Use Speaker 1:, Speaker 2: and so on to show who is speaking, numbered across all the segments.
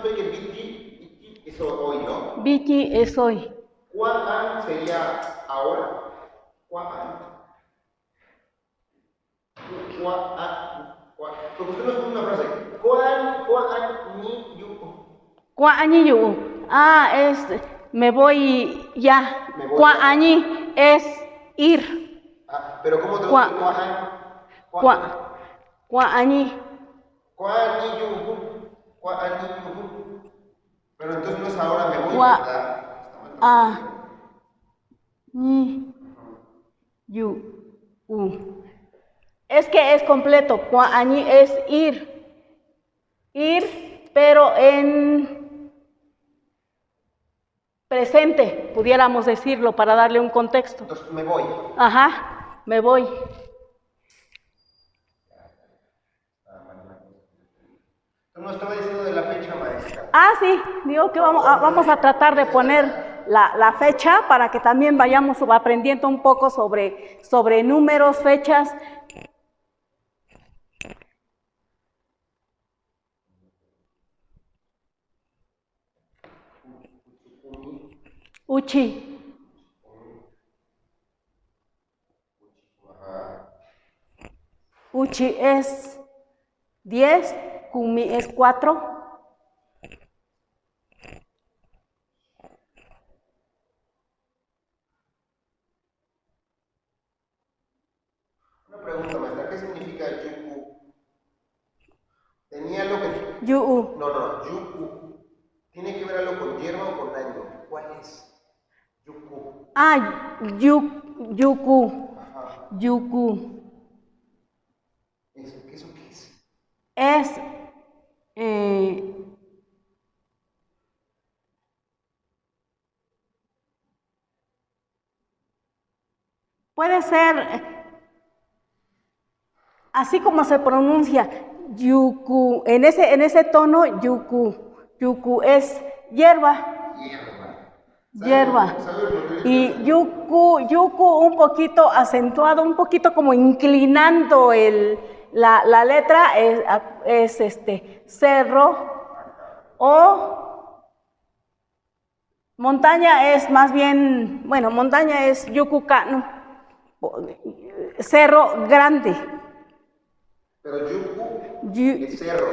Speaker 1: estoy que Biti es hoy, ¿no?
Speaker 2: Biti es hoy.
Speaker 1: Kuan sería ahora. Kuan. Porque usted nos pone una frase. Kuan ni yu.
Speaker 2: Kuan yu. Ah, es me voy ya. Kuan es ir.
Speaker 1: Ah, pero ¿cómo traduce kuan?
Speaker 2: Kuan ni.
Speaker 1: Kuan ni yu. Pero entonces no es ahora me voy, ¿verdad?
Speaker 2: Ni yu. Es que es completo. Kuan ni es ir. Ir, pero en presente, pudiéramos decirlo para darle un contexto.
Speaker 1: Entonces me voy.
Speaker 2: Ajá, me voy.
Speaker 1: No estaba diciendo de la fecha, maestra.
Speaker 2: Ah, sí, digo que vamos a tratar de poner la fecha para que también vayamos aprendiendo un poco sobre números, fechas. Uchi. Uchi es 10, Kumi es 4.
Speaker 1: Una pregunta, maestra, ¿qué significa yuku? Tenía algo que...
Speaker 2: Yu.
Speaker 1: No, yuku. ¿Tiene que ver algo con hierba o con año? ¿Cuál es? Yuku.
Speaker 2: Ah, yuku.
Speaker 1: Ajá.
Speaker 2: Yuku.
Speaker 1: ¿Eso qué es?
Speaker 2: Es puede ser así como se pronuncia yuku, en ese tono yuku. Yuku es hierba. Hierba. Y yuku un poquito acentuado, un poquito como inclinando la letra, es cerro. O montaña es más bien, bueno, montaña es yukukanu, cerro grande.
Speaker 1: Pero yuku es cerro.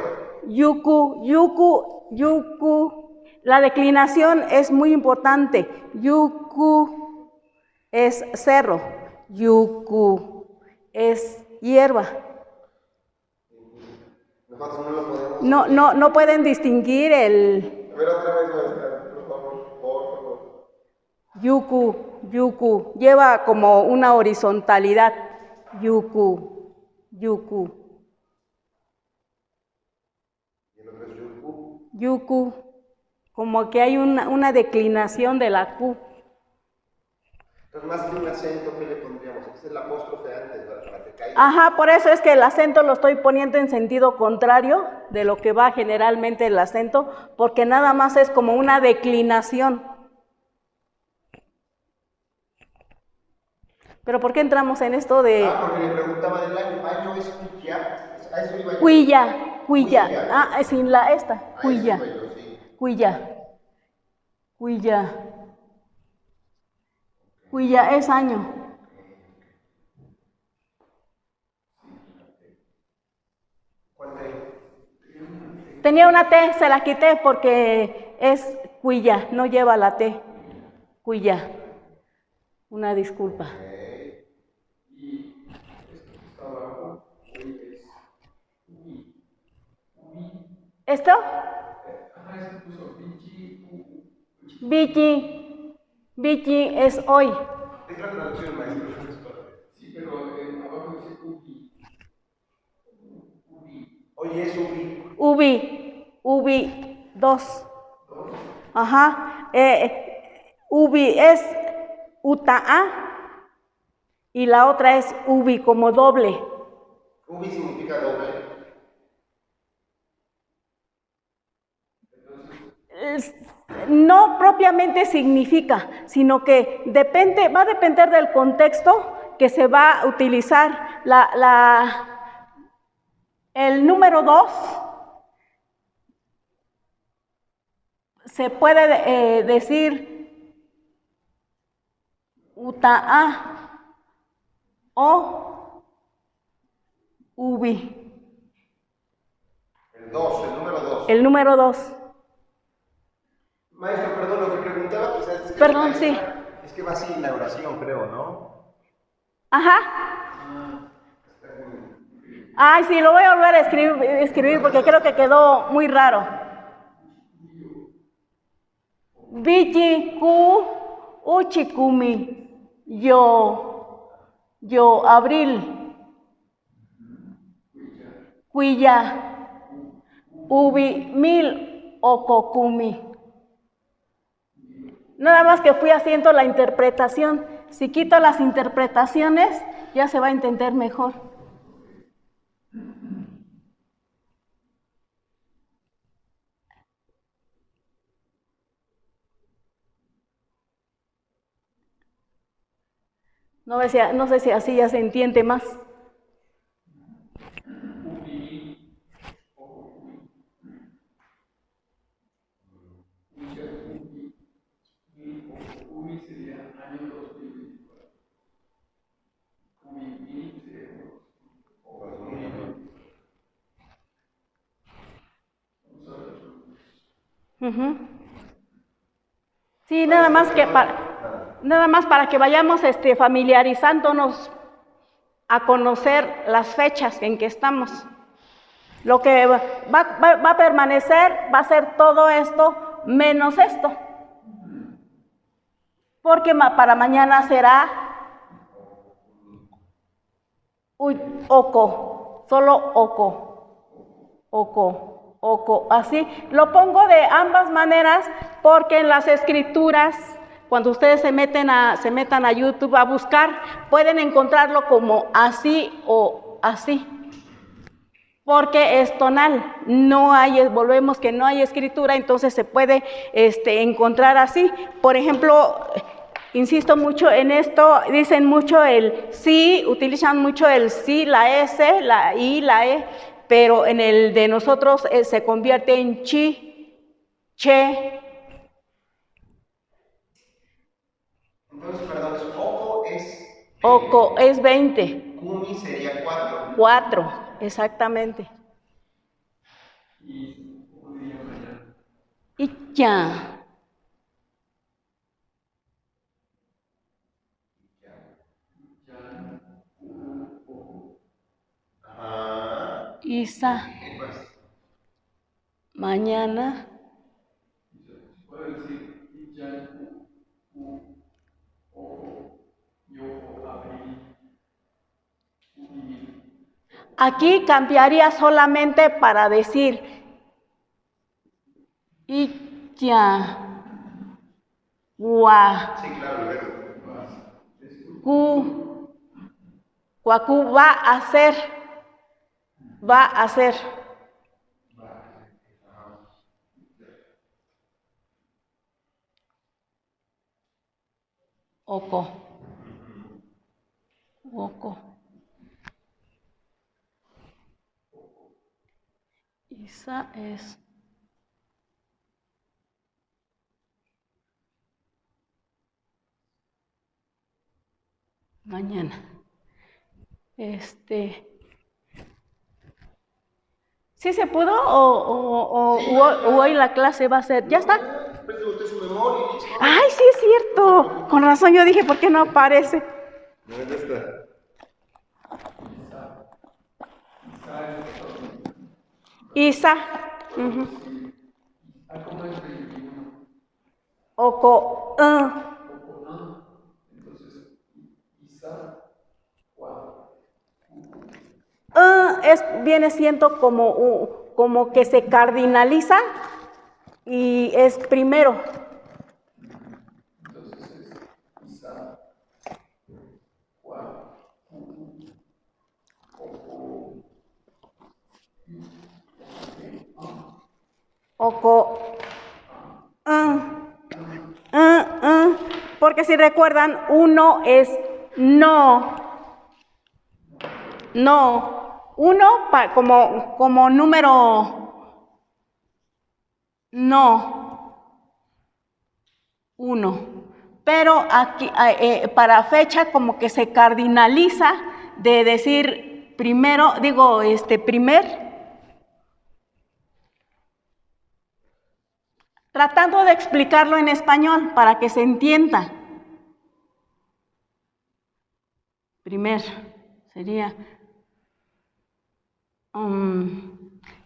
Speaker 2: Yuku. La declinación es muy importante. Yuku es cerro. Yuku es hierba.
Speaker 1: Nosotros no lo podemos...
Speaker 2: No pueden distinguir el...
Speaker 1: A ver, otra vez, maestra, por favor.
Speaker 2: Yuku. Lleva como una horizontalidad. Yuku.
Speaker 1: ¿Y el otro es yuku?
Speaker 2: Yuku. Como que hay una declinación de la Q.
Speaker 1: Entonces, más que un acento, ¿qué le pondríamos? Es el apóstrofe antes, para que caiga.
Speaker 2: Ajá, por eso es que el acento lo estoy poniendo en sentido contrario de lo que va generalmente el acento, porque nada más es como una declinación. Pero ¿por qué entramos en esto de...?
Speaker 1: Porque le preguntaba del año. Año es cuya. A eso iba yo.
Speaker 2: Cuya. Ah, sin la esta. Cuya. Cuya es año. Tenía una T, se la quité porque es cuya, no lleva la T. Cuya. Una disculpa. ¿Esto? Bichi es hoy.
Speaker 1: Es la traducción, maestro. Sí, pero abajo dice ubi. Hoy es ubi.
Speaker 2: Ubi 2. Ajá. Ubi es uta'a y la otra es ubi como doble.
Speaker 1: Ubi significa doble.
Speaker 2: No propiamente significa, sino que va a depender del contexto que se va a utilizar. El número 2 se puede decir uta'a o ubi.
Speaker 1: El 2, el número 2.
Speaker 2: El número 2.
Speaker 1: Maestro, perdón, lo que preguntaba quizás es que
Speaker 2: Perdón, sí.
Speaker 1: es que va sin la oración, creo, ¿no?
Speaker 2: Ajá. Ay, sí, lo voy a volver a escribir porque creo que quedó muy raro. Vichi ku uchikumi. Yo, abril. Cuya. Ubi mil okokumi. Nada más que fui haciendo la interpretación. Si quito las interpretaciones, ya se va a entender mejor. No sé si así ya se entiende más. Uh-huh. Sí, nada más para que vayamos familiarizándonos a conocer las fechas en que estamos. Lo que va a permanecer va a ser todo esto menos esto. Porque para mañana será oco, solo oco, así. Lo pongo de ambas maneras porque en las escrituras, cuando ustedes se metan a YouTube a buscar, pueden encontrarlo como así o así. Porque es tonal, volvemos que no hay escritura, entonces se puede encontrar así. Por ejemplo, insisto mucho en esto, dicen mucho el sí, utilizan mucho el sí, la S, la I, la E, pero en el de nosotros se convierte en chi, che.
Speaker 1: Entonces, perdón, oco es...
Speaker 2: Oco es 20.
Speaker 1: Kumi sería 4.
Speaker 2: 4, exactamente. Y ya. Isa. Mañana. Aquí cambiaría solamente para decir y ya. Gua.
Speaker 1: Sí, claro,
Speaker 2: Guacu va a ser. Va a ser. Oco. Isa es. Mañana. ¿Sí se pudo o hoy la clase va a ser? ¿Ya está? Ay, sí es cierto. Con razón yo dije, ¿por qué no aparece?
Speaker 1: ¿Dónde está?
Speaker 2: Isa. Uh-huh. Oco. Viene siendo como que se cardinaliza y es primero. Oco. Porque si recuerdan, uno es no. No. Uno como número no. 1. Pero aquí, para fecha, como que se cardinaliza de decir primero, primer, tratando de explicarlo en español para que se entienda. Primer sería, no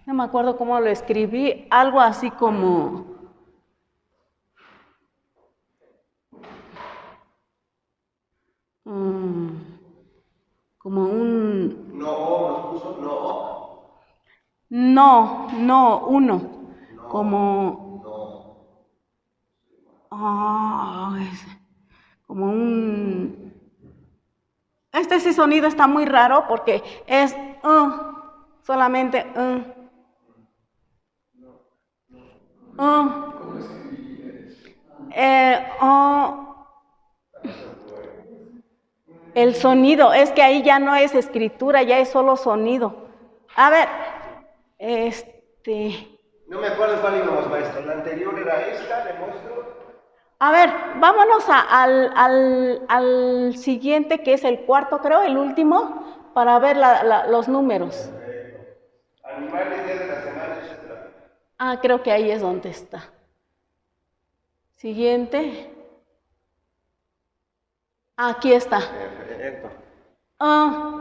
Speaker 2: me acuerdo cómo lo escribí, algo así como, como un...
Speaker 1: No, nos puso no.
Speaker 2: No, 1.
Speaker 1: No.
Speaker 2: Como...
Speaker 1: No.
Speaker 2: Como un... Ese sonido está muy raro porque es solamente el sonido, es que ahí ya no es escritura, ya es solo sonido. A ver,
Speaker 1: No me acuerdo cuál íbamos, maestro. La anterior era esta, le muestro.
Speaker 2: A ver, vámonos al siguiente, que es el cuarto, creo, el último, para ver los números.
Speaker 1: Animales, días de la semana, etc.
Speaker 2: Creo que ahí es donde está. Siguiente. Aquí está.
Speaker 1: Perfecto.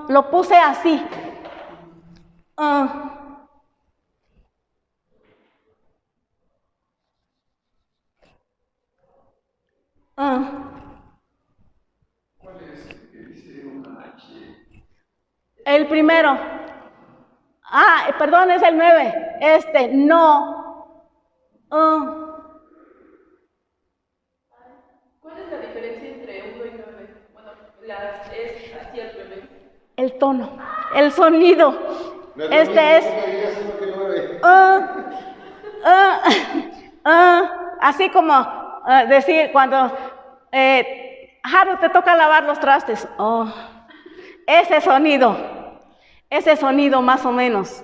Speaker 2: Lo puse así.
Speaker 1: ¿Cuál es el que dice una H?
Speaker 2: El primero. Perdón, es el 9. No.
Speaker 3: ¿Cuál es la diferencia entre 1 y 9? Bueno, es así al revés.
Speaker 2: El tono, el sonido.
Speaker 1: No
Speaker 2: Este es. Así como decir cuando Haru te toca lavar los trastes. Ese sonido más o menos.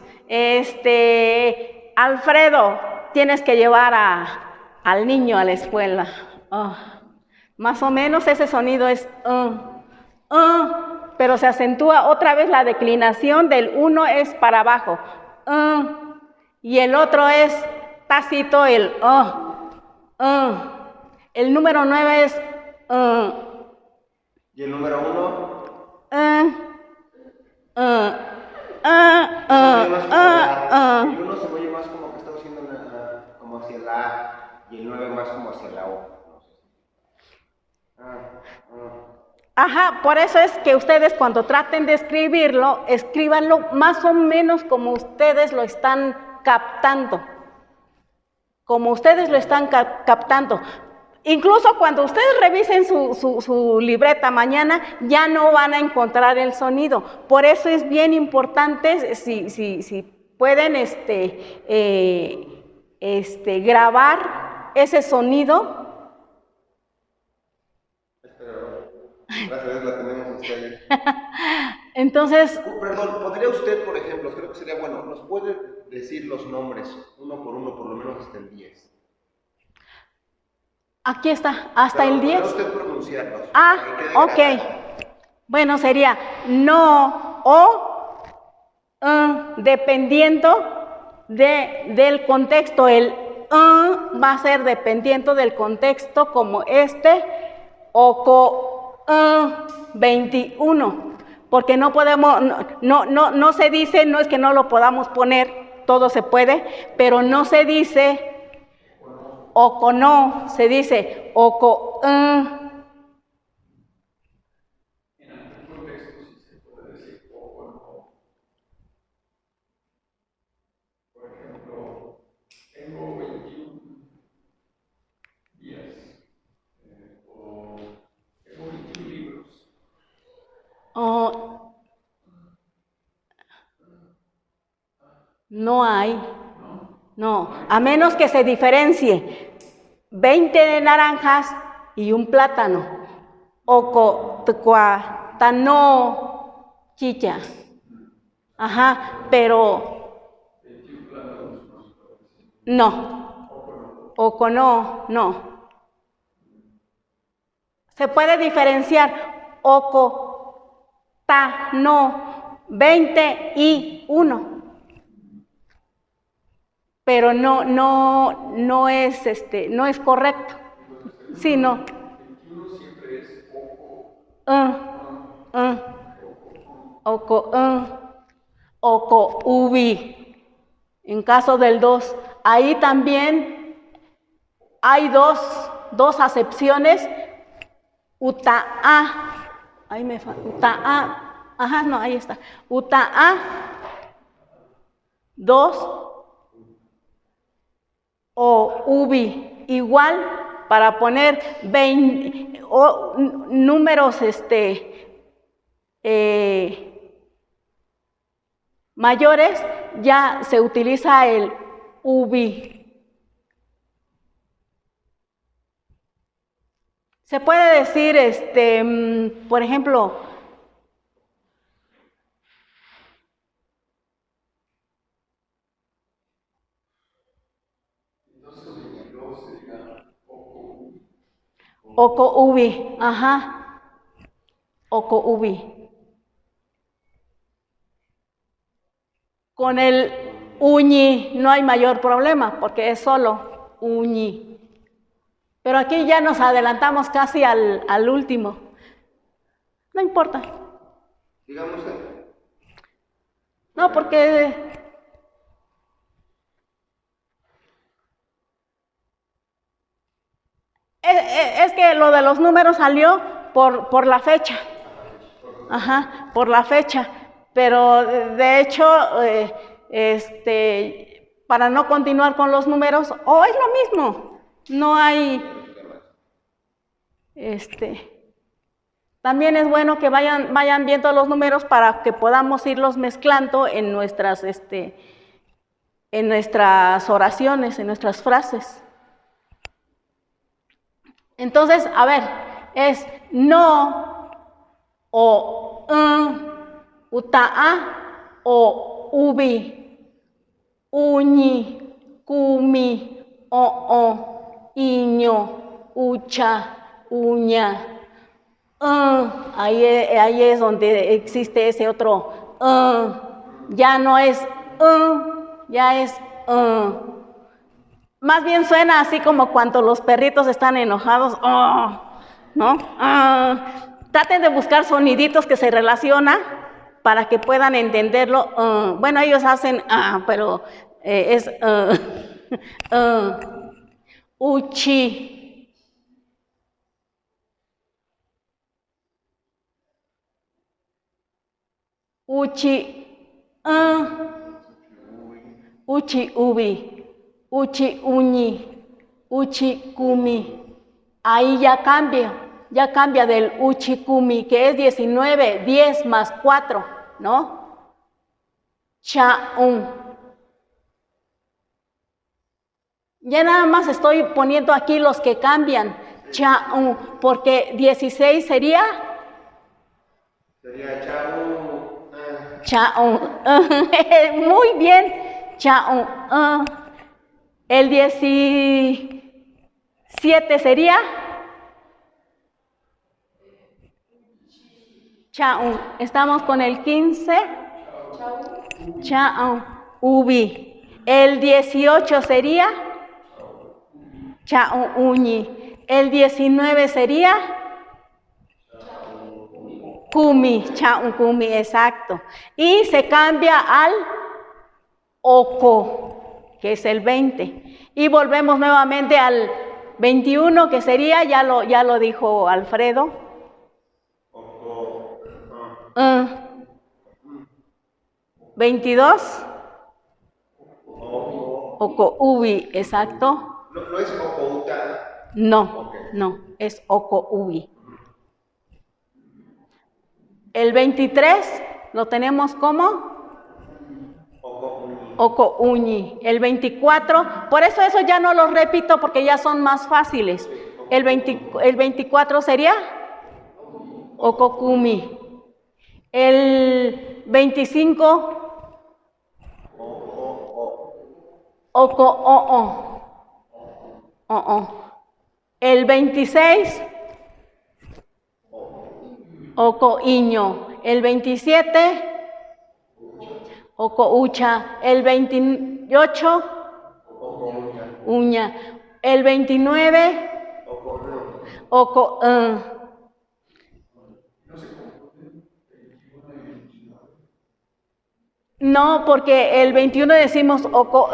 Speaker 2: Alfredo, tienes que llevar al niño a la escuela. Más o menos ese sonido es pero se acentúa otra vez la declinación del 1 es para abajo. Y el otro es tácito el el número 9 es
Speaker 1: ¿Y el número 1? El 1 se oye más como que está haciendo como hacia la A y el 9 más como hacia la O.
Speaker 2: Ajá, por eso es que ustedes cuando traten de escribirlo, escríbanlo más o menos como ustedes lo están captando. Como ustedes lo están captando. Incluso cuando ustedes revisen su libreta mañana, ya no van a encontrar el sonido. Por eso es bien importante, si pueden grabar ese sonido.
Speaker 1: Gracias a Dios la tenemos usted.
Speaker 2: Entonces,
Speaker 1: Perdón, ¿podría usted, por ejemplo, creo que sería bueno, nos puede decir los nombres uno, por lo menos hasta el 10?
Speaker 2: aquí está, hasta el 10.
Speaker 1: ¿Podría usted pronunciarlos?
Speaker 2: Ok. Bueno, sería no o dependiendo del contexto. El va a ser dependiendo del contexto, como o 21. Porque no podemos, no se dice, no es que no lo podamos poner, todo se puede, pero no se dice oco no, se dice oco.
Speaker 4: En algún contexto sí se puede decir oco no. Por ejemplo, tengo 21 días o tengo 21 libros.
Speaker 2: No hay. No, a menos que se diferencie 20 naranjas y un plátano. Oco, tano, chicha. Ajá, pero no. Oco no. Se puede diferenciar oco, ta, no, 20 y 1. Pero no es correcto. Sí, no.
Speaker 4: 21 siempre es oco.
Speaker 2: Oco, oco, ubi. En caso del 2, ahí también hay dos acepciones. Uta-a. Ahí me falta. Uta-a. Ajá, no, ahí está. Uta-a. 2 o ubi. Igual para poner 20, números mayores, ya se utiliza el ubi. Se puede decir, por ejemplo,
Speaker 4: Entonces 22 sería oco.
Speaker 2: oco ubi, ajá, oco ubi. Con el uñi no hay mayor problema porque es solo uñi. Pero aquí ya nos adelantamos casi al último. No importa.
Speaker 1: Digamos,
Speaker 2: No, porque es que lo de los números salió por la fecha. Ajá, por la fecha. Pero de hecho, para no continuar con los números, es lo mismo. No hay, también es bueno que vayan viendo los números para que podamos irlos mezclando en nuestras oraciones, en nuestras frases. Entonces, a ver, es no o uta'a o ubi, uñi, cumi, iño, ucha, uña. Ahí es donde existe ese otro. Ya no es ya es. Más bien suena así como cuando los perritos están enojados. ¿No? Traten de buscar soniditos que se relacionan para que puedan entenderlo. Bueno, ellos hacen pero es uchi. Uchi, uchi ubi, uchi uñi, uchi kumi. Ahí ya cambia del uchi kumi, que es 19, 10 más 4, ¿no? Cha-un. Ya nada más estoy poniendo aquí los que cambian. Cha-un, porque 16 sería.
Speaker 1: sería chau.
Speaker 2: Cha-un. Muy bien. Cha-un. El 17 sería. Cha-un. Estamos con el 15. Cha-un. Ubi. El 18 sería. Cha-un uñi. El 19 sería. Kumi, cha-un kumi, exacto. Y se cambia al oco, que es el 20. Y volvemos nuevamente al 21, que sería, ya lo dijo Alfredo.
Speaker 1: Oco.
Speaker 2: 22. Oco ubi, exacto.
Speaker 1: No es ocouta.
Speaker 2: No, no, es oco ubi. El 23 lo tenemos como oco uñi. El 24, por eso ya no los repito porque ya son más fáciles. El 24 sería oco kumi. El 25 oco o. El 26 Oco Iño. El 27, Oco Ucha. El 28, Uña. El 29, Oco No, porque el 21 decimos Oco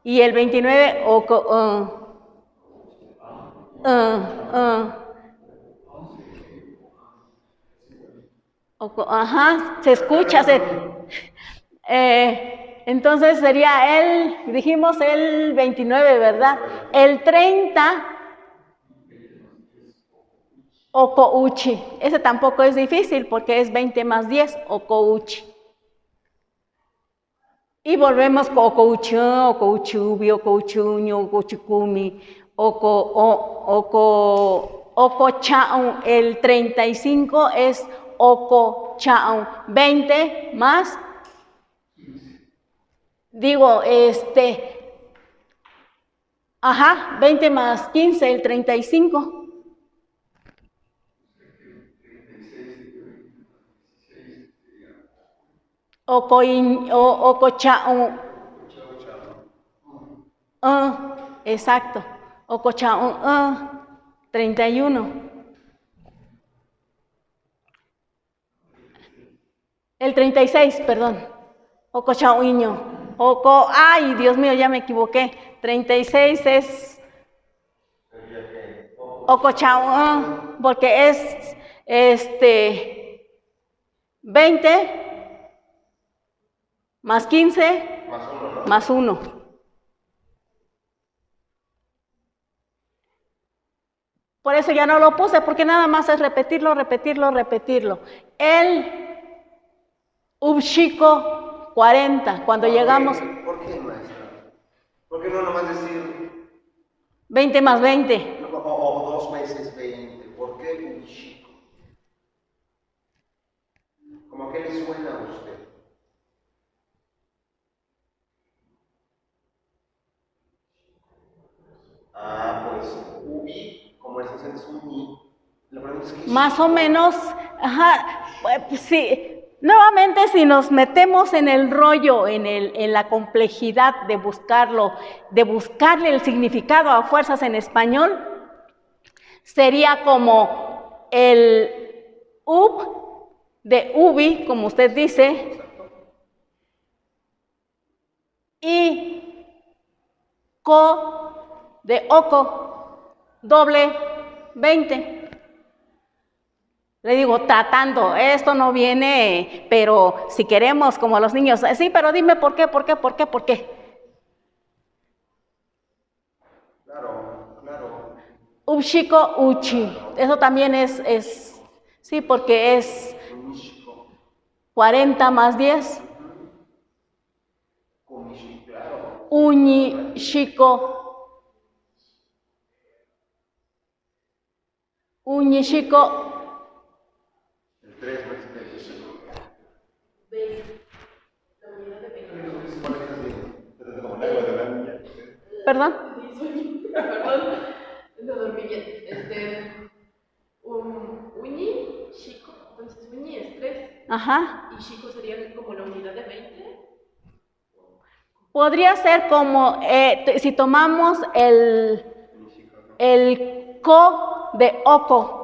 Speaker 2: y el 29 Oco Ajá, se escucha. Entonces sería dijimos el 29, ¿verdad? El 30, Okouchi. Ese tampoco es difícil porque es 20 más 10, Okouchi. Y volvemos con Okouchu, Okouchubi, Okouchuño, Okouchukumi, Okochao. El 35 es Okochao. 20 más, digo, 20 más 15, el 35. Ocochao. Exacto. Ocochao, 31. El 36, perdón. Ocochauiño. Ay, Dios mío, ya me equivoqué. 36 es Ocochao, porque es 20 más 15 más 1. Por eso ya no lo puse, porque nada más es repetirlo. El Ubshiko 40, cuando llegamos.
Speaker 1: ¿Por qué, maestra? ¿Por qué no nomás decir
Speaker 2: 20 más 20.
Speaker 1: o 2 veces 20? ¿Por qué un chico? ¿Cómo que le suena a usted? Pues ubi, como es un ni, la pregunta es que
Speaker 2: Más o menos, pues sí. Nuevamente, si nos metemos en el rollo, en la complejidad de buscarlo, de buscarle el significado a fuerzas en español, sería como el ub de ubi, como usted dice, y co de oco, doble 20. Le digo, tratando, esto no viene, pero si queremos, como los niños, sí, pero dime por qué.
Speaker 1: Claro.
Speaker 2: Ubshiko uchi, eso también sí, porque es 40 más 10. Uñi, shiko. Uñi, shiko.
Speaker 1: El 3 no es el
Speaker 2: ¿Perdón?
Speaker 3: Perdón, no dormí bien. Uñi, chico, entonces uñi es 3.
Speaker 2: Ajá.
Speaker 3: Y chico sería como la unidad de 20.
Speaker 2: Podría ser como, si tomamos el ko de oko.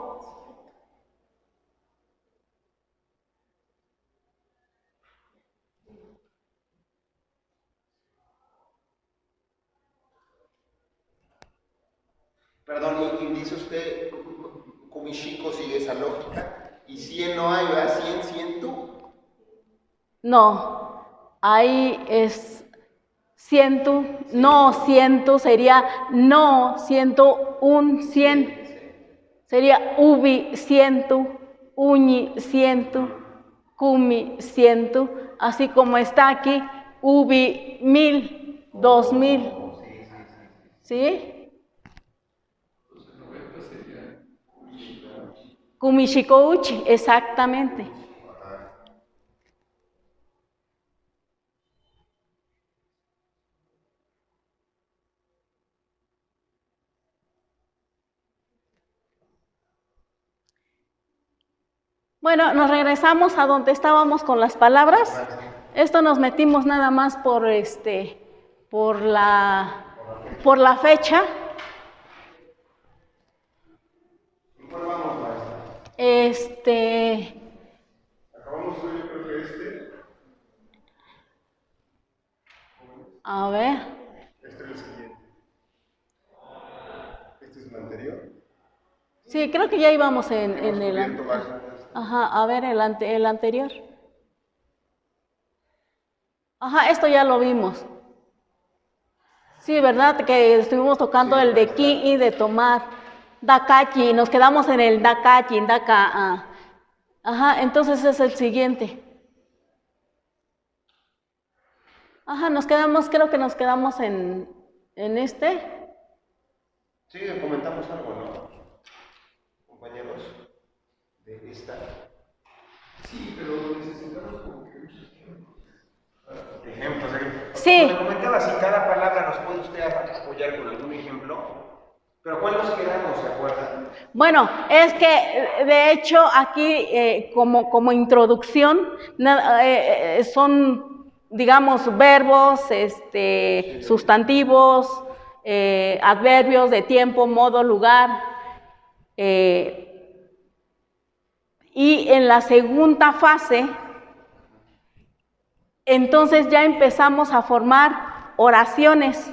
Speaker 1: Perdón, y dice usted, Kumishiko sigue esa lógica, y 100 no hay, ¿verdad? 100 tú.
Speaker 2: No, ahí es ciento, no ciento, sería no ciento, un 100, sería ubi ciento, uñi ciento, kumi ciento, así como está aquí, ubi 1000, 2000, ¿sí? Kumishiko-uchi, exactamente. Bueno, nos regresamos a donde estábamos con las palabras. Esto nos metimos nada más por la fecha.
Speaker 1: ¿Cuál vamos, maestra? Acabamos de ver, yo creo que
Speaker 2: A ver.
Speaker 1: Este es el siguiente. Este es el anterior.
Speaker 2: Sí, creo que ya íbamos en el...
Speaker 1: Cubierto varios.
Speaker 2: Ajá, a ver, el anterior. Ajá, esto ya lo vimos. Sí, ¿verdad? Que estuvimos tocando el de ki y de tomar. Dakachi, nos quedamos en el dakachi, daka. Ajá, entonces es el siguiente. Ajá, creo que nos quedamos en este.
Speaker 1: Sí, comentamos algo, ¿no? Compañeros de esta.
Speaker 4: Sí, pero necesitamos como que muchos
Speaker 1: Ejemplos.
Speaker 2: Sí.
Speaker 1: Como le comentaba, si cada palabra nos puede usted apoyar con algún ejemplo. Pero ¿cuál nos quedamos, se acuerdan?
Speaker 2: Bueno, es que de hecho aquí como introducción son, digamos, verbos, sustantivos, adverbios de tiempo, modo, lugar. Y en la segunda fase, entonces ya empezamos a formar oraciones.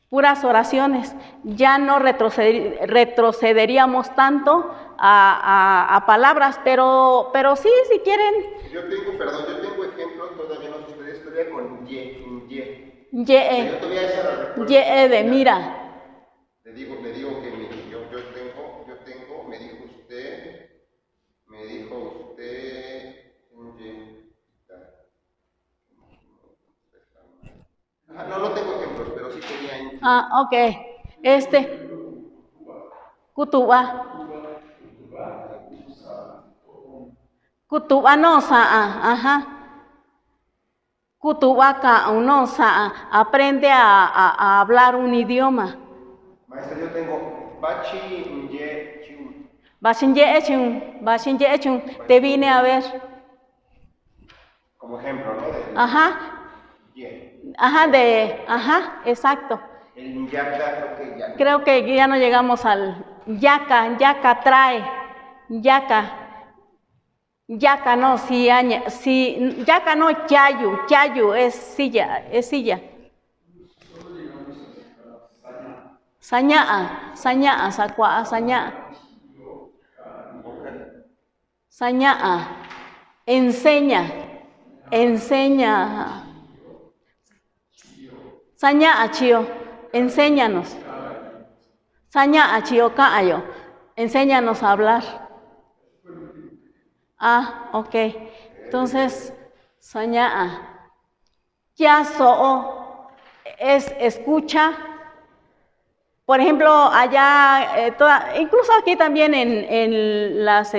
Speaker 2: Puras oraciones, ya no retrocederíamos tanto a palabras, pero sí, si quieren.
Speaker 1: Yo tengo ejemplos, todavía no sé ustedes, todavía con ye.
Speaker 2: Ye,
Speaker 1: Yo todavía esa la recuerdo.
Speaker 2: ye de mira.
Speaker 1: Le digo que yo tengo, me dijo usted, no tengo ejemplos, pero sí tenía.
Speaker 2: Ok, kutuba. Kutuba no ajá. Kutuba no aprende a hablar un idioma.
Speaker 1: Maestra, yo tengo bachi ye chun.
Speaker 2: Bashinye echun, te vine a ver.
Speaker 1: Como ejemplo, ¿no?
Speaker 2: Ajá.
Speaker 1: Ye.
Speaker 2: Ajá, exacto.
Speaker 1: El yaka
Speaker 2: Creo que ya no llegamos al yaka trae, yaka no, yaka no, chayu es silla. Saña'a, sakua, saña'a. Enseña. Saña'a, chio, enséñanos. Saña'a, chio, ka'ayo, enséñanos a hablar. Ok. Entonces, saña'a. Ya so'o es escucha. Por ejemplo, allá, incluso aquí también en las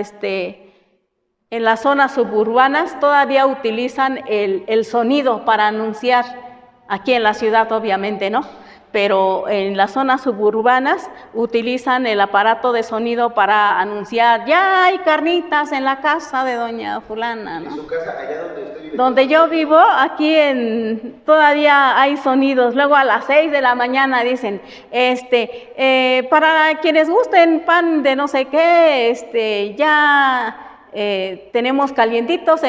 Speaker 2: zonas suburbanas todavía utilizan el sonido para anunciar, aquí en la ciudad obviamente, ¿no? Pero en las zonas suburbanas utilizan el aparato de sonido para anunciar, ya hay carnitas en la casa de doña fulana, ¿no?
Speaker 1: ¿En su casa, allá donde usted vive?
Speaker 2: Donde yo vivo, aquí todavía hay sonidos. Luego a las 6 de la mañana dicen, para quienes gusten pan de no sé qué, ya tenemos calientitos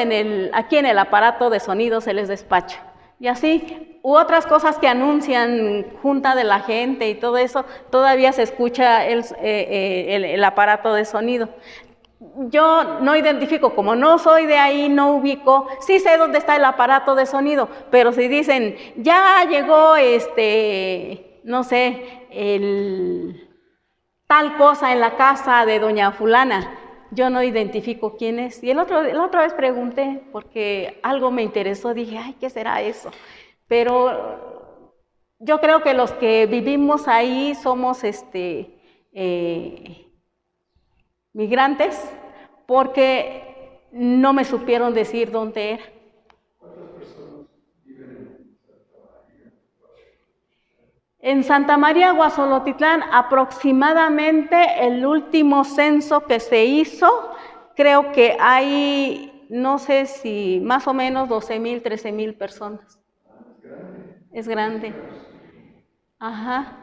Speaker 2: aquí en el aparato de sonido, se les despacha. Y así, u otras cosas que anuncian junta de la gente y todo eso, todavía se escucha el aparato de sonido. Yo no identifico, como no soy de ahí, no ubico, sí sé dónde está el aparato de sonido, pero si dicen, ya llegó no sé, tal cosa en la casa de doña fulana, yo no identifico quién es. Y la otra vez pregunté, porque algo me interesó, dije, ay, ¿qué será eso? Pero yo creo que los que vivimos ahí somos migrantes, porque no me supieron decir dónde era.
Speaker 4: ¿Cuántas personas viven
Speaker 2: En Santa María, Guasolotitlán, aproximadamente el último censo que se hizo creo que hay, no sé si más o menos 12,000, 13,000 personas. Es grande. Ajá.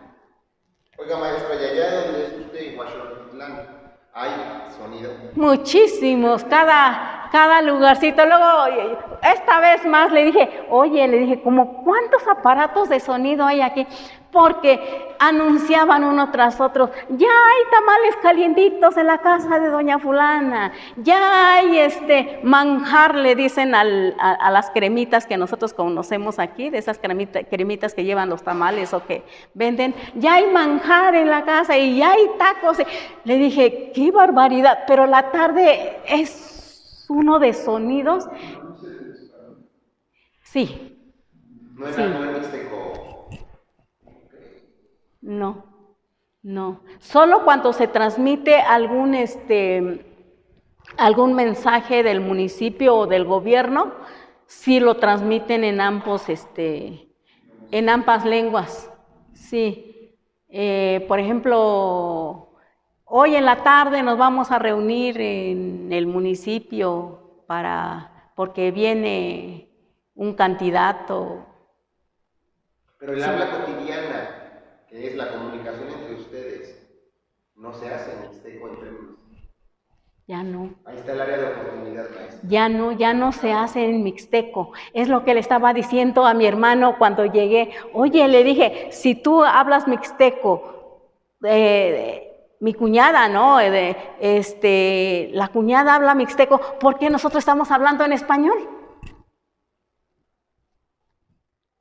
Speaker 1: Oiga, maestra, y allá donde es usted en Huachotitlán, ¿hay sonido?
Speaker 2: Muchísimos, cada lugarcito. Luego, esta vez más le dije, ¿cómo cuántos aparatos de sonido hay aquí? Porque anunciaban uno tras otro, ya hay tamales calientitos en la casa de doña fulana, ya hay manjar, le dicen a las cremitas que nosotros conocemos aquí, de esas cremitas que llevan los tamales o que venden, ya hay manjar en la casa y ya hay tacos. Le dije, qué barbaridad, pero la tarde es uno de sonidos. Sí,
Speaker 1: No es
Speaker 2: sí.
Speaker 1: no es mixteco.
Speaker 2: No, no. Solo cuando se transmite algún mensaje del municipio o del gobierno, sí lo transmiten en ambas lenguas. Sí. Por ejemplo, hoy en la tarde nos vamos a reunir en el municipio porque viene un candidato.
Speaker 1: Pero el habla cotidiana, que es la comunicación entre ustedes, no se hace en mixteco en términos.
Speaker 2: Ya no.
Speaker 1: Ahí está el área de oportunidad, maestra.
Speaker 2: Ya no se hace en mixteco. Es lo que le estaba diciendo a mi hermano cuando llegué. Oye, le dije, si tú hablas mixteco, mi cuñada, ¿no? La cuñada habla mixteco, ¿por qué nosotros estamos hablando en español?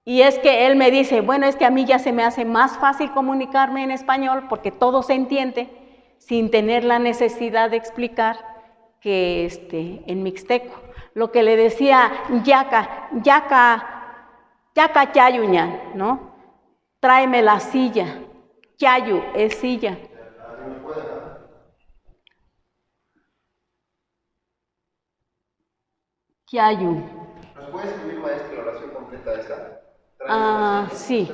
Speaker 2: Y es que él me dice, bueno, es que a mí ya se me hace más fácil comunicarme en español porque todo se entiende sin tener la necesidad de explicar que en mixteco. Lo que le decía yaca chayuña, ¿no? Tráeme la silla. Chayu es silla. Chayu.
Speaker 1: ¿Nos puede escribir, maestra, la oración completa de esta?
Speaker 2: Sí.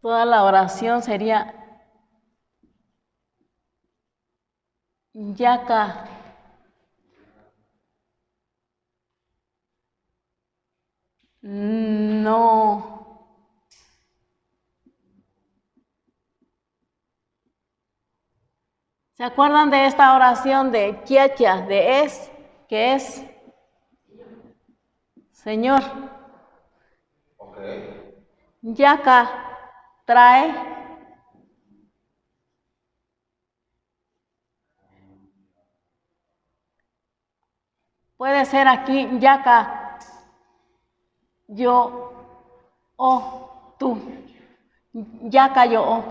Speaker 2: Toda la oración sería yaca. No. ¿Se acuerdan de esta oración de Kiacha, de es, que es Señor?
Speaker 1: Ok.
Speaker 2: Yaca trae puede ser aquí yaca yo o tú. Yaca yo o.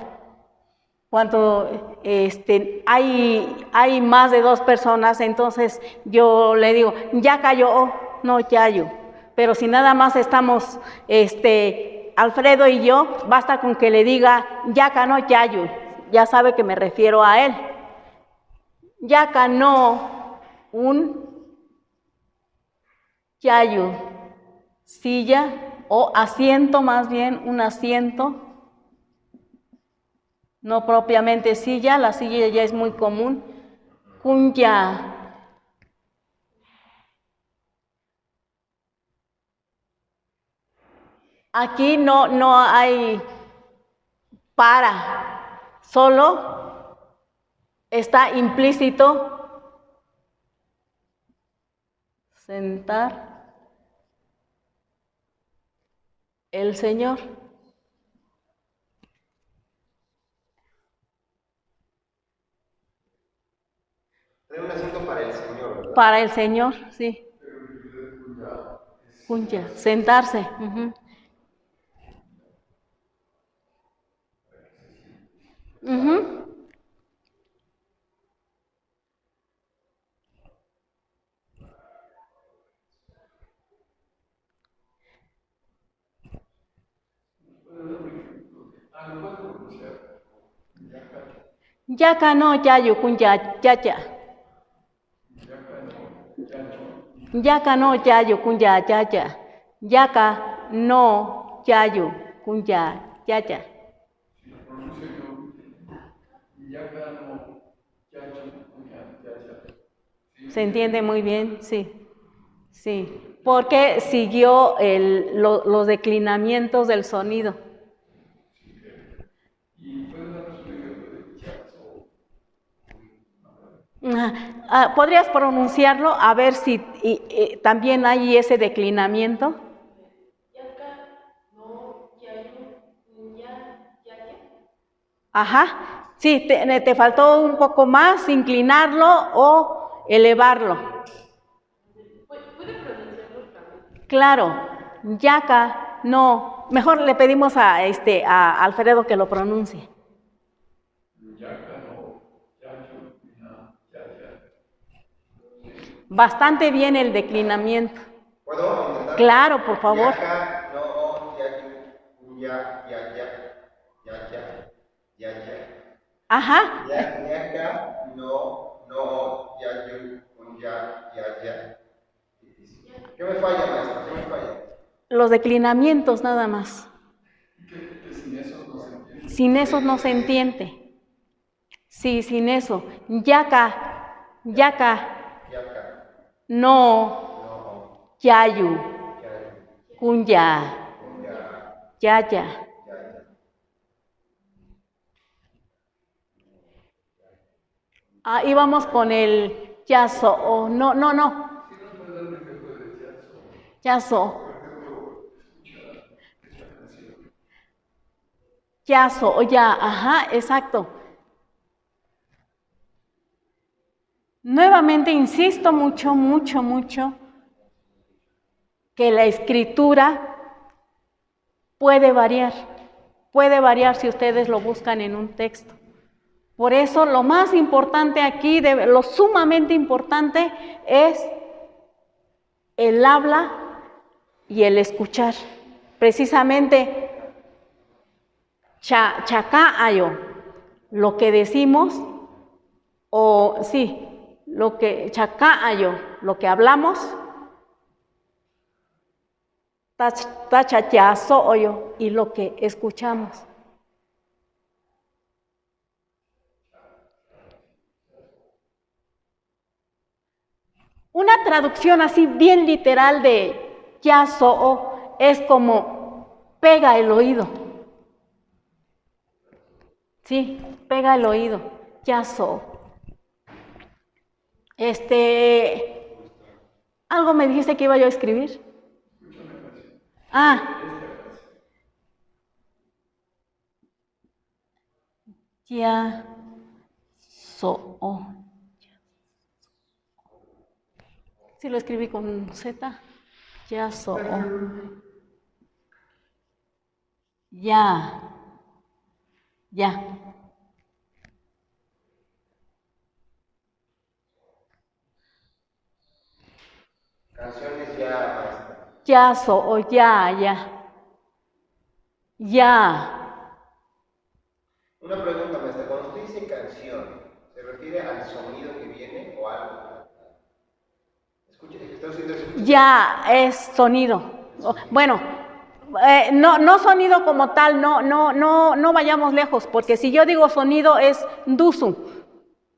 Speaker 2: Cuando hay más de 2 personas, entonces yo le digo, ya cayó, no yayo. Pero si nada más estamos, Alfredo y yo, basta con que le diga, yaca no yayo. Ya sabe que me refiero a él. Yaca no un yayo. Silla o asiento, más bien un asiento. No propiamente silla, la silla ya es muy común. Kunya. Aquí no hay para, solo está implícito sentar el Señor.
Speaker 1: Trae un asiento para el Señor, ¿verdad?
Speaker 2: Para el Señor, sí. Kunya, sentarse. Uh-huh. Uh-huh. Yaca no yayo kunya yacha. Yaca no yayo kunya yacha. Yaca no yayo kunya yacha. Se entiende muy bien, sí. Sí, porque siguió los declinamientos del sonido.
Speaker 4: ¿Y puedes darnos un ejemplo de Chiazo?
Speaker 2: ¿Podrías pronunciarlo? A ver si también hay ese declinamiento. Ajá, sí, te faltó un poco más, inclinarlo o elevarlo.
Speaker 3: ¿Puede pronunciarlo también?
Speaker 2: Claro, yaca, no. Mejor le pedimos a Alfredo que lo pronuncie.
Speaker 4: Yaca, no. Yayo, ya, ya, ya.
Speaker 2: Bastante bien el declinamiento.
Speaker 1: ¿Puedo intentar?
Speaker 2: Claro, por favor.
Speaker 1: Yaca, no, yayu, ya, ya, ya, ya, ya, ya.
Speaker 2: Ajá,
Speaker 1: Yaca, no, yayu, ya, ya. ¿Qué me falla, maestra? ¿Qué me falla?
Speaker 2: los declinamientos nada más.
Speaker 4: Que sin eso no se entiende.
Speaker 2: Sin eso no se entiende. Sí, sin eso. Yaca, yaca,
Speaker 1: Yaca,
Speaker 2: no,
Speaker 1: no,
Speaker 2: yayu,
Speaker 1: yayu,
Speaker 2: kunya,
Speaker 1: ya,
Speaker 2: yaya.
Speaker 1: ya.
Speaker 2: Ahí vamos con el yaso o no, no, no.
Speaker 4: ¿Sí nos puede dar un ejemplo de Chiazo?
Speaker 2: Yaso,
Speaker 4: Por ejemplo, escucha esta canción.
Speaker 2: yaso o ya, ajá, exacto. Nuevamente insisto mucho, mucho, mucho que la escritura puede variar si ustedes lo buscan en un texto. Por eso lo más importante aquí, lo sumamente importante es el habla y el escuchar. Precisamente, chacaayo, lo que decimos, o sí, chacaayo, lo que hablamos, tachayazo oyo, y lo que escuchamos. Una traducción así bien literal de yaso es como pega el oído. Sí, pega el oído. Yaso. ¿Algo me dijiste que iba yo a escribir? Ah. Yaso. Sí lo escribí con Z. Yaso. Ya. Ya.
Speaker 1: Canciones ya, maestra.
Speaker 2: Yaso o ya. Ya.
Speaker 1: Una pregunta, maestra. Cuando usted dice canción, ¿se refiere al sonido que viene o algo? Escuche, está haciendo eso.
Speaker 2: Ya es sonido. Bueno, no sonido como tal, no vayamos lejos, porque si yo digo sonido es dusu,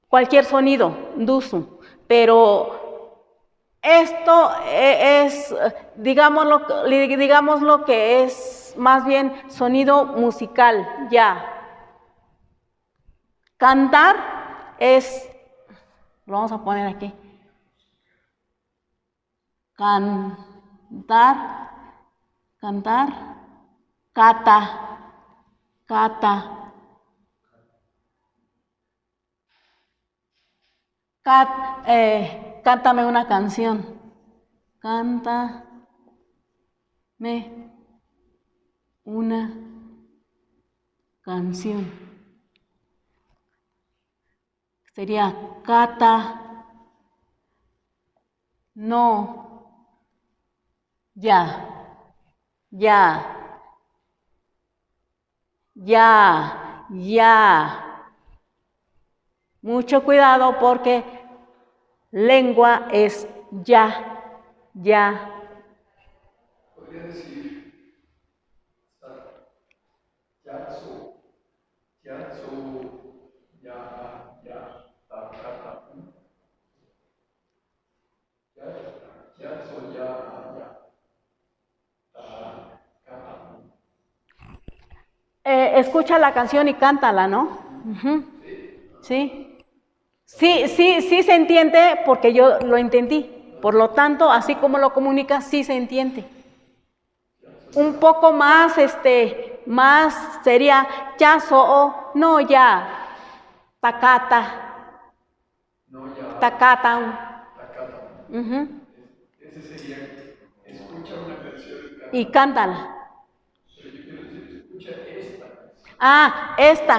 Speaker 2: cualquier sonido, dusu, pero esto es, digámoslo que es más bien sonido musical, ya. Cantar es, lo vamos a poner aquí, cantar, cata. Cántame una canción. Cántame una canción. Sería cata, no, ya. Mucho cuidado porque lengua es ya.
Speaker 4: Podría decir, Chiazo, Chiazo, ya, ta, ta, ta.
Speaker 2: Escucha la canción y cántala, ¿no? Ujú. Sí. Sí se entiende porque yo lo entendí. Por lo tanto, así como lo comunicas, sí se entiende. Un poco más, más sería ya so, no ya, takata,
Speaker 4: No, ya.
Speaker 2: takata.
Speaker 4: Takata.
Speaker 2: Ujú.
Speaker 4: Ese sería, escucha una canción
Speaker 2: Y cántala.
Speaker 4: pero yo quiero decir, escucha esta canción.
Speaker 2: Ah, esta.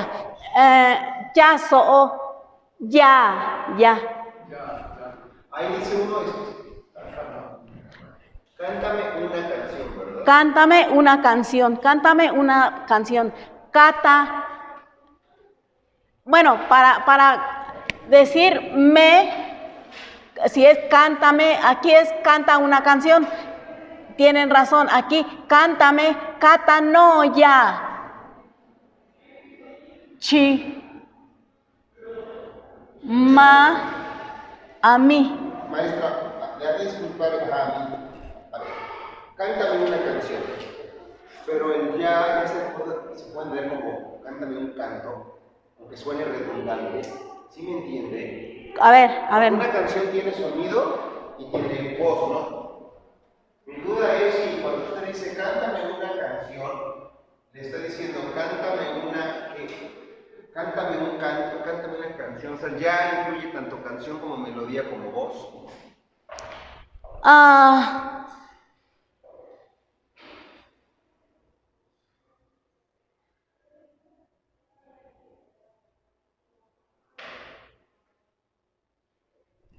Speaker 2: Ya so, ya.
Speaker 4: Ya, ya.
Speaker 1: Ahí dice uno, cántame una canción, ¿verdad?
Speaker 2: Cántame una canción. Cata. Bueno, para decir si es cántame, aquí es canta una canción. Tienen razón, aquí cántame, cata no ya. Chi. A mí.
Speaker 1: Maestra, le haré disculpar a mí. A ver, cántame una canción. Pero el ya se puede leer como cántame un canto, aunque suene redundante. ¿Sí me entiende?
Speaker 2: A ver.
Speaker 1: Una canción tiene sonido y tiene voz, ¿no? Mi duda es si cuando usted dice cántame una canción, le está diciendo cántame un canto, cántame una canción. O sea, ya incluye tanto canción como melodía como voz.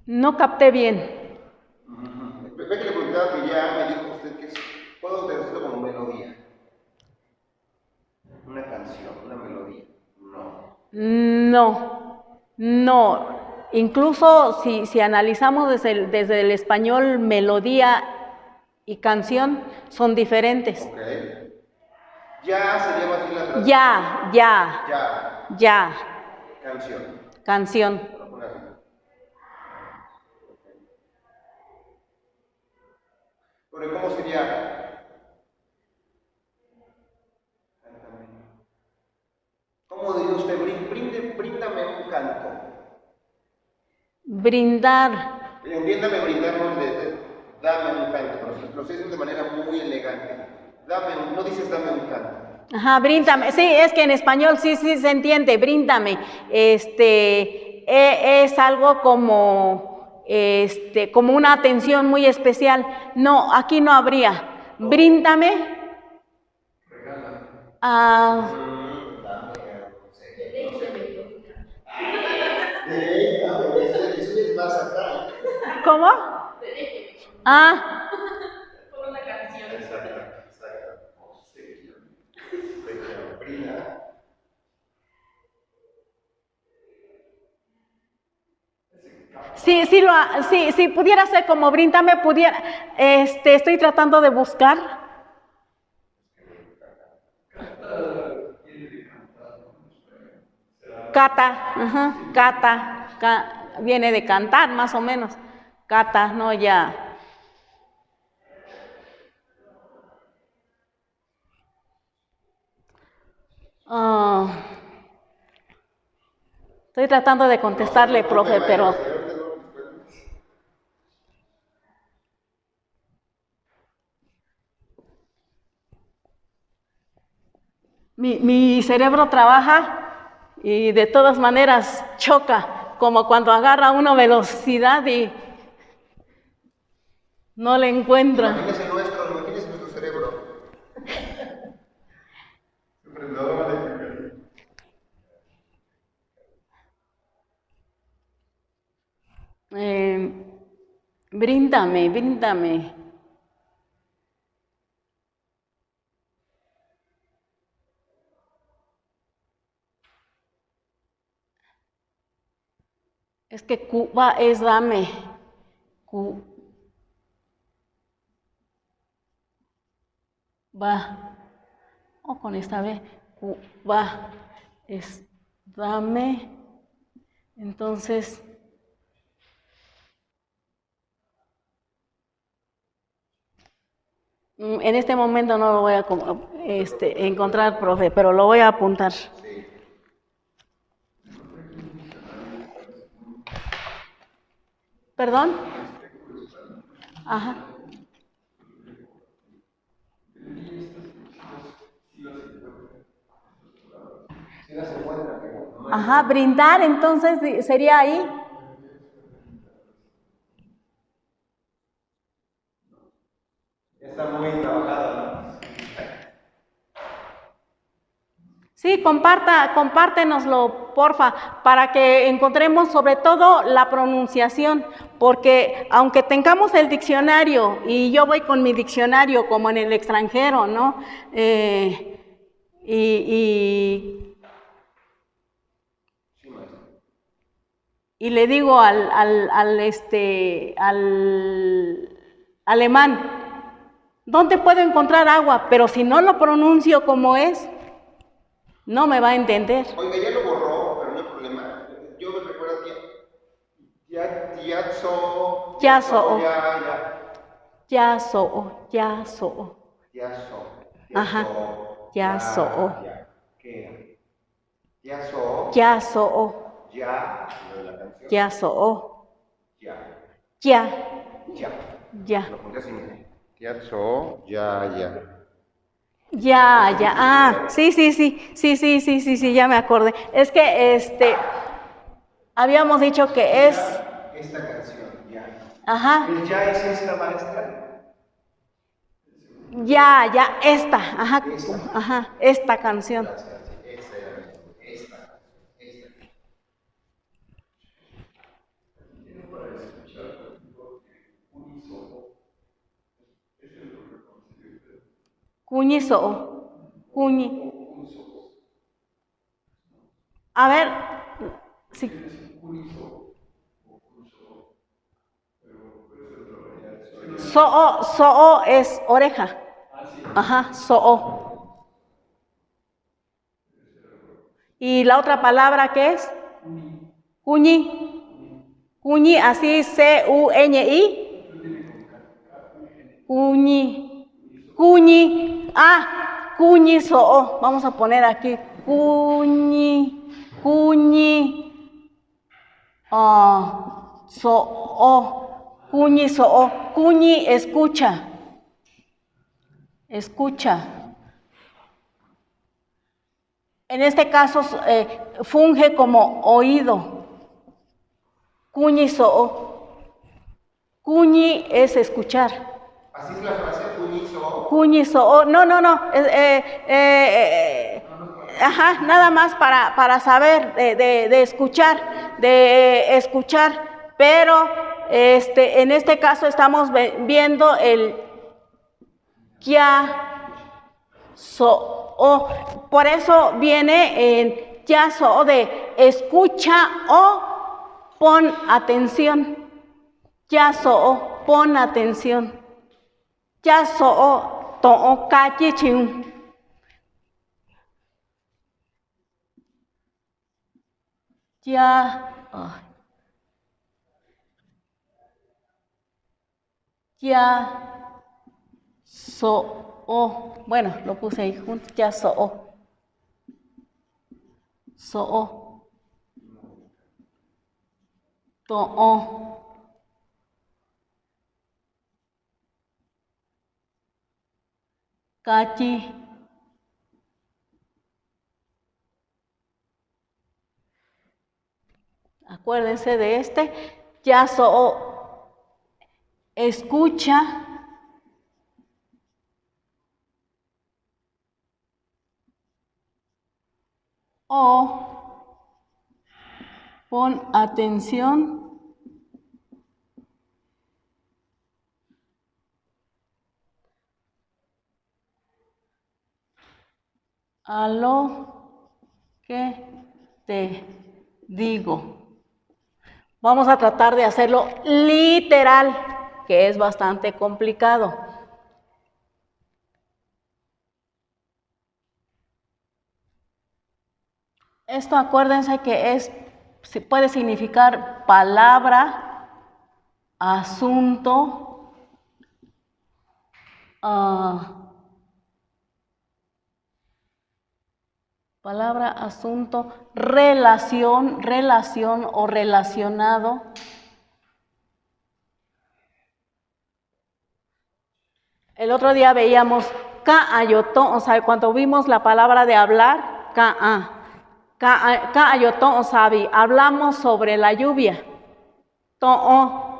Speaker 2: No capté bien.
Speaker 1: Ve que le preguntaba que ya me dijo usted que puedo traducirlo como melodía. Una canción, una melodía.
Speaker 2: No. Incluso si analizamos desde el español, melodía y canción son diferentes.
Speaker 1: Ok. Ya se lleva así la traducción.
Speaker 2: Ya. Canción.
Speaker 1: Pero ¿cómo sería? ¿Cómo diría usted? Bríndame un canto.
Speaker 2: Brindar.
Speaker 1: Entiéndame, brindar no de dame un canto, pero lo estoy diciendo de manera muy elegante. No dices dame un canto.
Speaker 2: Ajá, bríndame. Sí, es que en español sí se entiende, bríndame. Es algo como una atención muy especial. No, aquí no habría. Bríndame.
Speaker 1: Eso es más acá.
Speaker 2: ¿Cómo?
Speaker 3: Por una canción.
Speaker 1: Exacto.
Speaker 2: Sí, pudiera ser como bríndame, pudiera. Estoy tratando de buscar. Cata, viene de cantar más o menos. Cata, no ya. Estoy tratando de contestarle, profe, pero mi cerebro trabaja y de todas maneras choca, como cuando agarra una velocidad y no le encuentra.
Speaker 1: Imagínese nuestro cerebro.
Speaker 2: Bríndame. Es que Cuba es dame. Cuba. Con esta B. Cuba es dame. Entonces. En este momento no lo voy a encontrar, profe, pero lo voy a apuntar.
Speaker 1: Sí.
Speaker 2: ¿Perdón? Ajá.
Speaker 1: Sí las encuentra, pero no.
Speaker 2: Ajá, brindar, entonces sería ahí.
Speaker 1: Está muy trabajada, ¿no?
Speaker 2: Sí, compártenoslo, porfa, para que encontremos sobre todo la pronunciación, porque aunque tengamos el diccionario, y yo voy con mi diccionario como en el extranjero, ¿no? Y
Speaker 1: Sí, maestro.
Speaker 2: y le digo al alemán, ¿dónde puedo encontrar agua? Pero si no lo pronuncio como es, no me va a entender.
Speaker 1: Oiga, ya lo borró, pero no hay problema. Yo me recuerdo que ya so,
Speaker 2: Ya so,
Speaker 1: ya
Speaker 2: so, ya so. Ajá. Ya so.
Speaker 1: ¿Qué? Ya so,
Speaker 2: Ya so.
Speaker 1: ya, lo de la canción.
Speaker 2: Ya so.
Speaker 1: Ya,
Speaker 2: Ya.
Speaker 1: ya.
Speaker 2: Ya.
Speaker 1: Lo pondré así, mire. Ya so, ya.
Speaker 2: Ya, ya. Ah, sí, ya me acordé. Es que habíamos dicho que es.
Speaker 1: Esta canción, ya.
Speaker 2: Ajá.
Speaker 1: ¿El ya es esta, maestra?
Speaker 2: Ya, esta. Ajá.
Speaker 1: Esta.
Speaker 2: Ajá. Esta canción.
Speaker 1: Gracias, esta era esta.
Speaker 2: Cuñi so. Cuñi. A ver. Sí. So es oreja. Ajá, so. ¿Y la otra palabra qué es? Cuñi. Cuñi, así C-U-Ñ-I. Cuñi. Cuñi. Ah, cuñi so. Vamos a poner aquí. Cuñi. So. Cuñi so. Cuñi, escucha. En este caso funge como oído. Cuñi so. Cuñi es escuchar.
Speaker 1: Así es la frase, cuñizo.
Speaker 2: Cuñi so. No. Ajá, nada más para saber de escuchar, pero en este caso estamos viendo el ya so. Por eso viene en ya so de escucha o pon atención. Ya so, pon atención. Ya so, to calle ching. Ya so, bueno, lo puse ahí junto. Ya so. To. Cachi. Acuérdense de ya so, escucha o pon atención a lo que te digo. Vamos a tratar de hacerlo literal, que es bastante complicado. Esto acuérdense que puede significar palabra, asunto, palabra, asunto, relación o relacionado. El otro día veíamos ka'ayotón, o sea, cuando vimos la palabra de hablar, ka'ayotón, o sea, hablamos sobre la lluvia. To'o.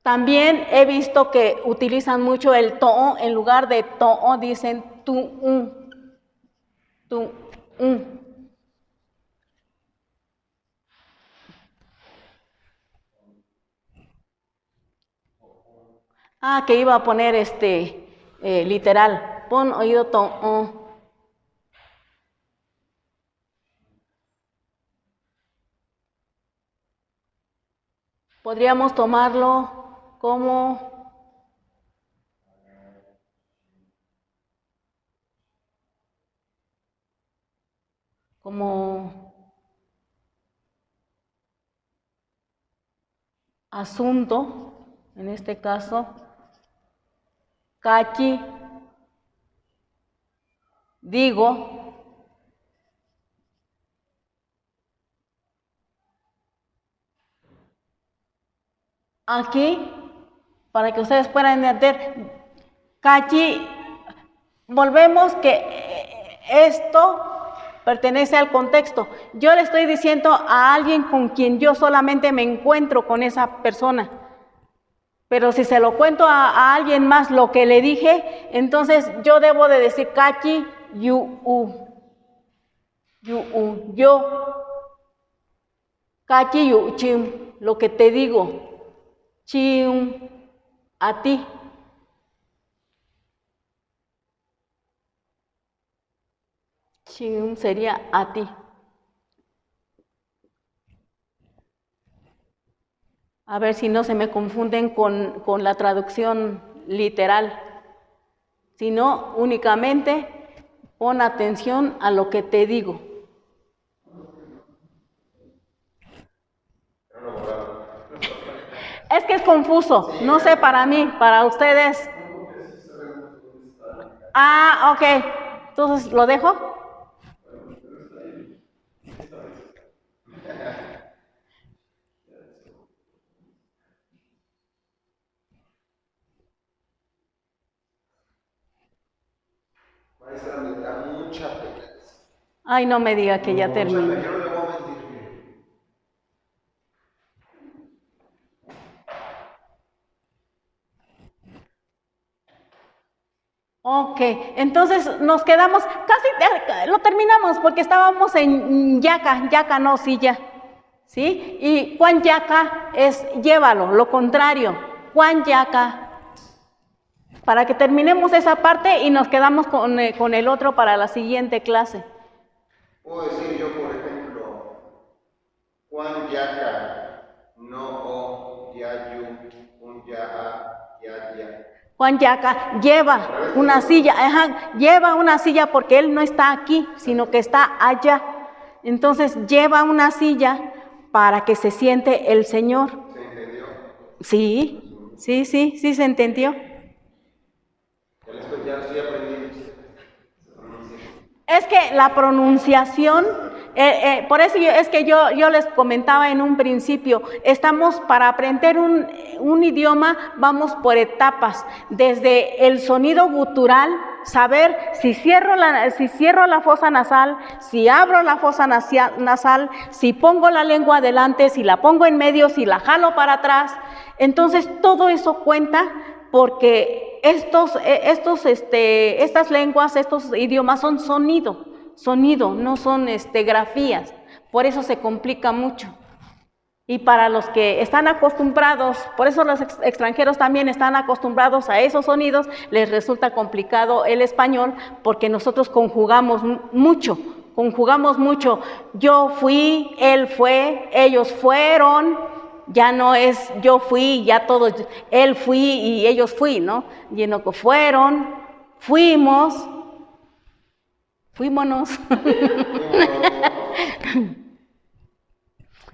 Speaker 2: También he visto que utilizan mucho el to'o, en lugar de to'o dicen tu'u. Que iba a poner literal, pon oído to'o. Podríamos tomarlo como asunto, en este caso, kachi, digo, aquí, para que ustedes puedan entender, kachi, volvemos que esto pertenece al contexto. Yo le estoy diciendo a alguien con quien yo solamente me encuentro con esa persona. Pero si se lo cuento a alguien más lo que le dije, entonces yo debo de decir kachi yu'u. Yo. Kachi yu chim, lo que te digo. Chim, a ti. Chim sería a ti. A ver si no se me confunden con la traducción literal. Sino únicamente pon atención a lo que te digo. Es que es confuso, no sé para mí, para ustedes. Ok, entonces lo dejo.
Speaker 1: Maestra, me da mucha pena.
Speaker 2: Ay, no me diga que ya terminé.
Speaker 1: Yo no le voy a mentir.
Speaker 2: Ok, entonces nos quedamos, casi lo terminamos porque estábamos en yaca no silla, ¿sí? Y Juan yaca es llévalo, lo contrario, Juan yaca. Para que terminemos esa parte y nos quedamos con el otro para la siguiente clase.
Speaker 1: Puedo decir yo, por ejemplo, Juan yaca, no o, yayu, un ya, ya.
Speaker 2: Juan yaca lleva una silla, lleva una silla porque él no está aquí, sino que está allá. Entonces lleva una silla para que se siente el Señor.
Speaker 1: ¿Se entendió?
Speaker 2: Sí, se entendió.
Speaker 1: Ya lo estoy aprendiendo.
Speaker 2: Es que la pronunciación, por eso es que yo les comentaba en un principio, estamos para aprender un idioma, vamos por etapas, desde el sonido gutural, saber si cierro la fosa nasal, si abro la fosa nasal, si pongo la lengua adelante, si la pongo en medio, si la jalo para atrás. Entonces todo eso cuenta porque estas lenguas, estos idiomas son sonido, no son grafías. Por eso se complica mucho. Y para los que están acostumbrados, por eso los extranjeros también están acostumbrados a esos sonidos, les resulta complicado el español porque nosotros conjugamos mucho. Yo fui, él fue, ellos fueron. Ya no es yo fui, ya todos, él fui y ellos fui, ¿no? Lleno que fueron, fuimos, fuímonos.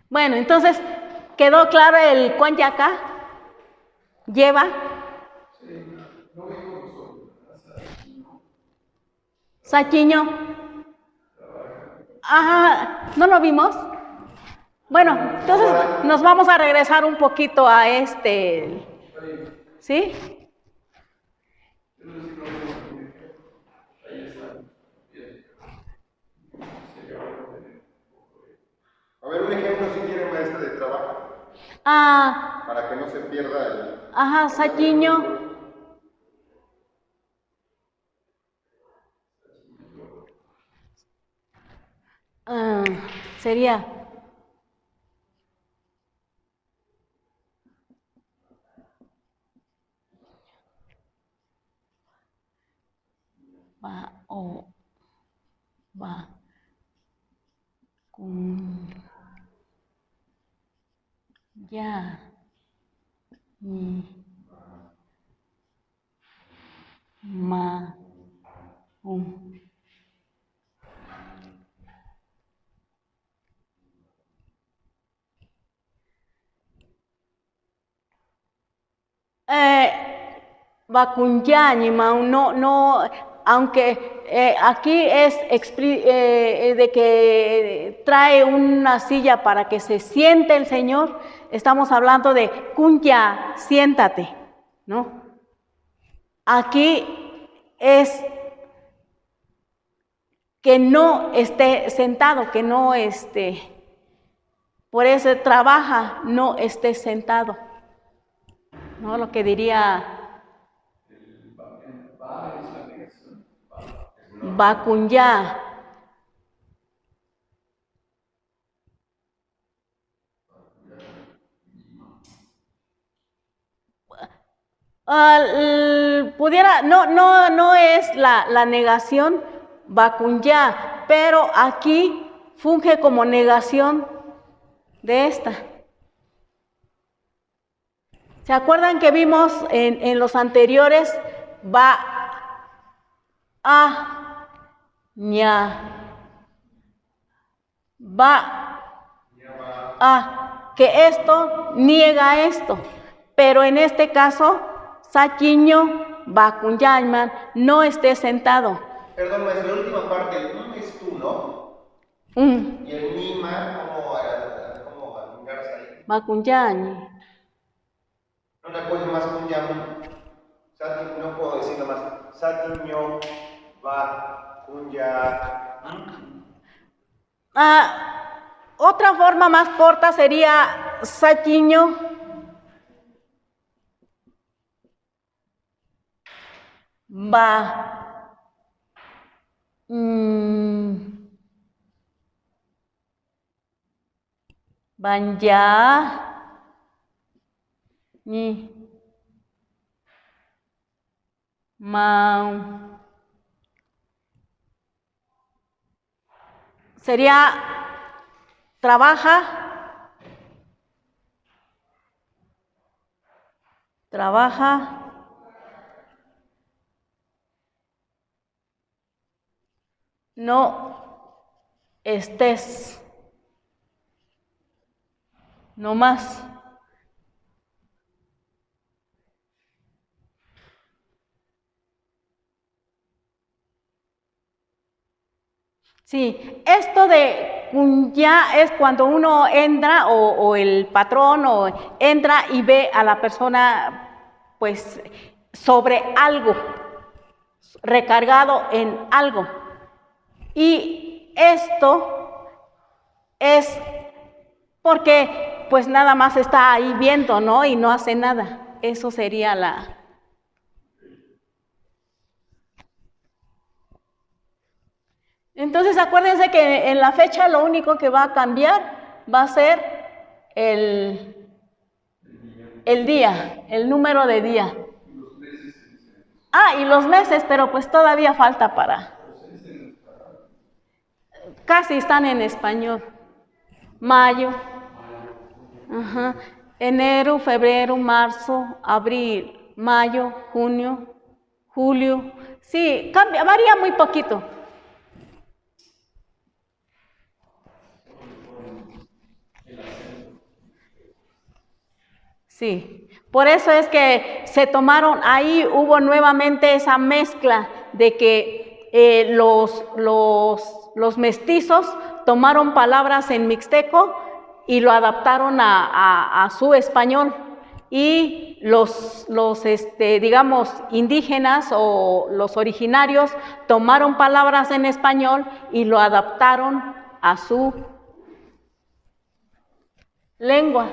Speaker 2: Bueno, entonces, ¿quedó claro el Juan yaca? lleva. Saquiño. Ajá, ¿no lo vimos? Bueno, entonces nos vamos a regresar un poquito a ¿sí?
Speaker 1: A ver, un ejemplo si quiere, maestra, de trabajo,
Speaker 2: Ah,
Speaker 1: para que no se pierda el...
Speaker 2: ajá, Saquiño. Ah, sería va o va con ya ni ma un. Bakunyañi, no, aunque aquí es de que trae una silla para que se siente el Señor, estamos hablando de kunya, siéntate, ¿no? Aquí es que no esté sentado, que no por eso trabaja, no esté sentado, ¿no? Lo que diría Bakunya. No es la negación Bakunya, pero aquí funge como negación de esta. ¿Se acuerdan que vimos en los anteriores? Va a ña, va a, que esto niega esto, pero en este caso, Saquiño Bakunyaman no esté sentado.
Speaker 1: Perdón, maestra, la última parte, el mima es tú, ¿no? Y el mima, ¿cómo apuntarse ahí?
Speaker 2: Bakunyañi.
Speaker 1: No le puedo más kunyam. No puedo decir nada más. Satiño, va, kunya.
Speaker 2: Otra forma más corta sería Saquiño. Va. Banya. Ni. Mau. Sería trabaja, no estés, no más. Sí, esto de ya es cuando uno entra o el patrón entra y ve a la persona pues sobre algo, recargado en algo. Y esto es porque pues nada más está ahí viendo, ¿no? Y no hace nada. Eso sería la... Entonces acuérdense que en la fecha lo único que va a cambiar va a ser el día, el número de día. Y los meses, pero pues todavía falta para... Casi están en español. Mayo, ajá, enero, febrero, marzo, abril, mayo, junio, julio. Sí, cambia, varía muy poquito. Sí, Por eso es que se tomaron, ahí hubo nuevamente esa mezcla de que los mestizos tomaron palabras en mixteco y lo adaptaron a su español. Y digamos, indígenas o los originarios tomaron palabras en español y lo adaptaron a su lengua.